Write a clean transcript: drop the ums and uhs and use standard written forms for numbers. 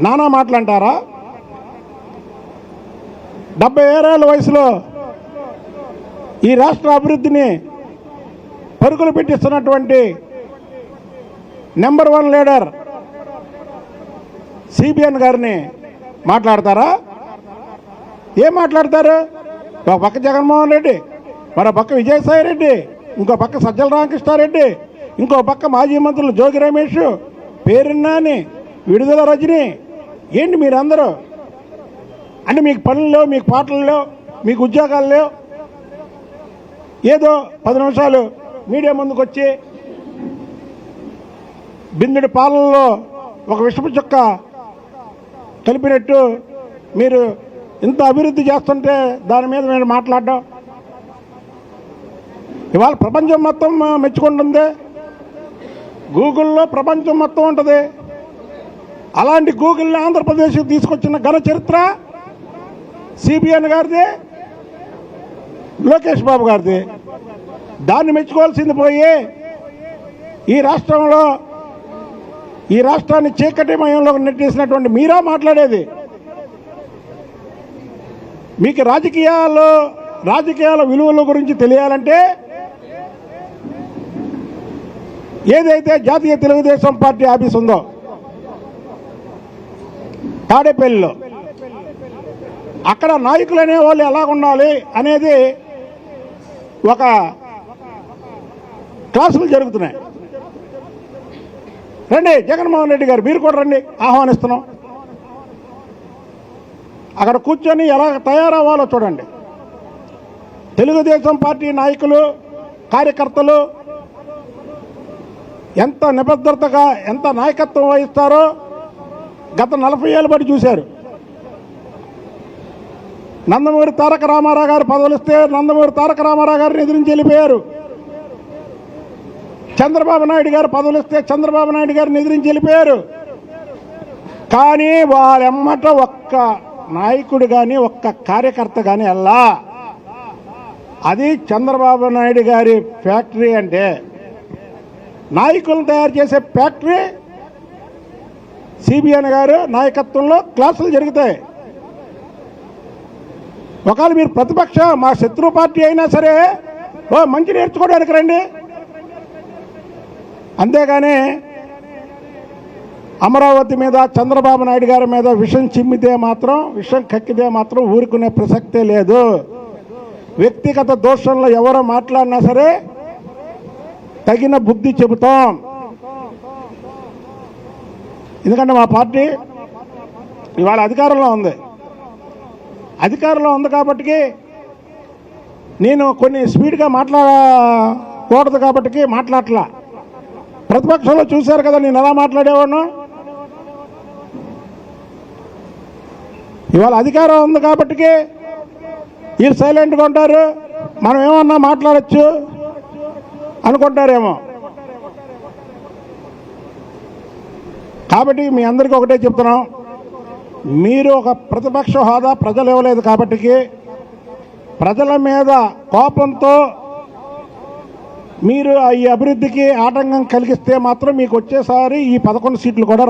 నానా మాటలంటారా? 77 వయసులో ఈ రాష్ట్ర అభివృద్ధిని పరుగులు పెట్టిస్తున్నటువంటి నెంబర్ 1 లీడర్ సిబిఎన్ గారిని మాట్లాడతారా? ఏం మాట్లాడతారు? ఒక పక్క జగన్మోహన్ రెడ్డి, మరో పక్క విజయసాయి రెడ్డి, ఇంకో పక్క సజ్జల రామకృష్ణారెడ్డి, ఇంకో పక్క మాజీ మంత్రులు జోగి రమేష్, పేరున్నాని, విడుదల రజని. ఏంటి మీరందరూ? అంటే మీకు పనులు లేవు, మీకు పాటలు లేవు, మీకు ఉద్యోగాలు లేవు. ఏదో 10 నిమిషాలు మీడియా ముందుకు వచ్చి బిందుడి పాలనలో ఒక విషపు చుక్క కలిపినట్టు మీరు ఇంత అభివృద్ధి చేస్తుంటే దాని మీద మీరు మాట్లాడడం. ఇవాళ ప్రపంచం మొత్తం మెచ్చుకుంటుంది. గూగుల్లో ప్రపంచం మొత్తం ఉంటుంది. అలాంటి గూగుల్ని ఆంధ్రప్రదేశ్కి తీసుకొచ్చిన ఘన చరిత్ర సిబిఎన్ గారిది, లోకేష్ బాబు గారిది. దాన్ని మెచ్చుకోవాల్సింది పోయి ఈ రాష్ట్రాన్ని చీకటిమయంలో నెట్టేసినటువంటి మీరా మాట్లాడేది. మీకు రాజకీయాల విలువల గురించి తెలియాలంటే ఏదైతే జాతీయ తెలుగుదేశం పార్టీ ఆఫీస్ ఉందో తాడేపల్లిలో, అక్కడ నాయకులు అనేవాళ్ళు ఎలా ఉండాలి అనేది ఒక క్లాసులు జరుగుతున్నాయి. రండి జగన్మోహన్ రెడ్డి గారు, మీరు కూడా రండి, ఆహ్వానిస్తున్నాం. అక్కడ కూర్చొని ఎలా తయారవ్వాలో చూడండి. తెలుగుదేశం పార్టీ నాయకులు, కార్యకర్తలు ఎంత నిబద్ధతగా, ఎంత నాయకత్వం వహిస్తారో గత 40 ఏళ్ళ బట్టి చూశారు. నందమూరి తారక రామారావు గారు పదవులు ఇస్తే నందమూరి తారక రామారావు గారిని ఎదిరించి వెళ్ళిపోయారు. చంద్రబాబు నాయుడు గారు పదవులు ఇస్తే చంద్రబాబు నాయుడు గారిని ఎదిరించి వెళ్ళిపోయారు. కానీ వాళ్ళెమ్మట ఒక్క నాయకుడు కానీ ఒక్క కార్యకర్త కానీ అల్లా. అది చంద్రబాబు నాయుడు గారి ఫ్యాక్టరీ. అంటే నాయకులను తయారు చేసే ఫ్యాక్టరీ సిబిఎన్ గారు నాయకత్వంలో క్లాసులు జరుగుతాయి. ఒకవేళ మీరు ప్రతిపక్ష మా శత్రు పార్టీ అయినా సరే మంచి నేర్చుకోవడానికి రండి. అంతేగాని అమరావతి మీద, చంద్రబాబు నాయుడు గారి మీద విషం కక్కితే మాత్రం ఊరుకునే ప్రసక్తే లేదు. వ్యక్తిగత దోషంలో ఎవరో మాట్లాడినా సరే తగిన బుద్ధి చెబుతాం. ఎందుకంటే మా పార్టీ ఇవాళ అధికారంలో ఉంది కాబట్టి నేను కొన్ని స్పీడ్గా మాట్లాడకూడదు కాబట్టి మాట్లాడలా. ప్రతిపక్షంలో చూశారు కదా నేను ఎలా మాట్లాడేవాడిను. ఇవాళ అధికారం ఉంది కాబట్టి వీళ్ళు సైలెంట్గా ఉంటారు. మనం ఏమన్నా మాట్లాడచ్చు అనుకుంటారేమో. కాబట్టి మీ అందరికీ ఒకటే చెప్తున్నాం, మీరు ఒక ప్రతిపక్ష హోదా ప్రజలు ఇవ్వలేదు కాబట్టి ప్రజల మీద కోపంతో మీరు ఈ అభివృద్ధికి ఆటంకం కలిగిస్తే మాత్రం మీకు వచ్చేసారి ఈ 11 సీట్లు కూడా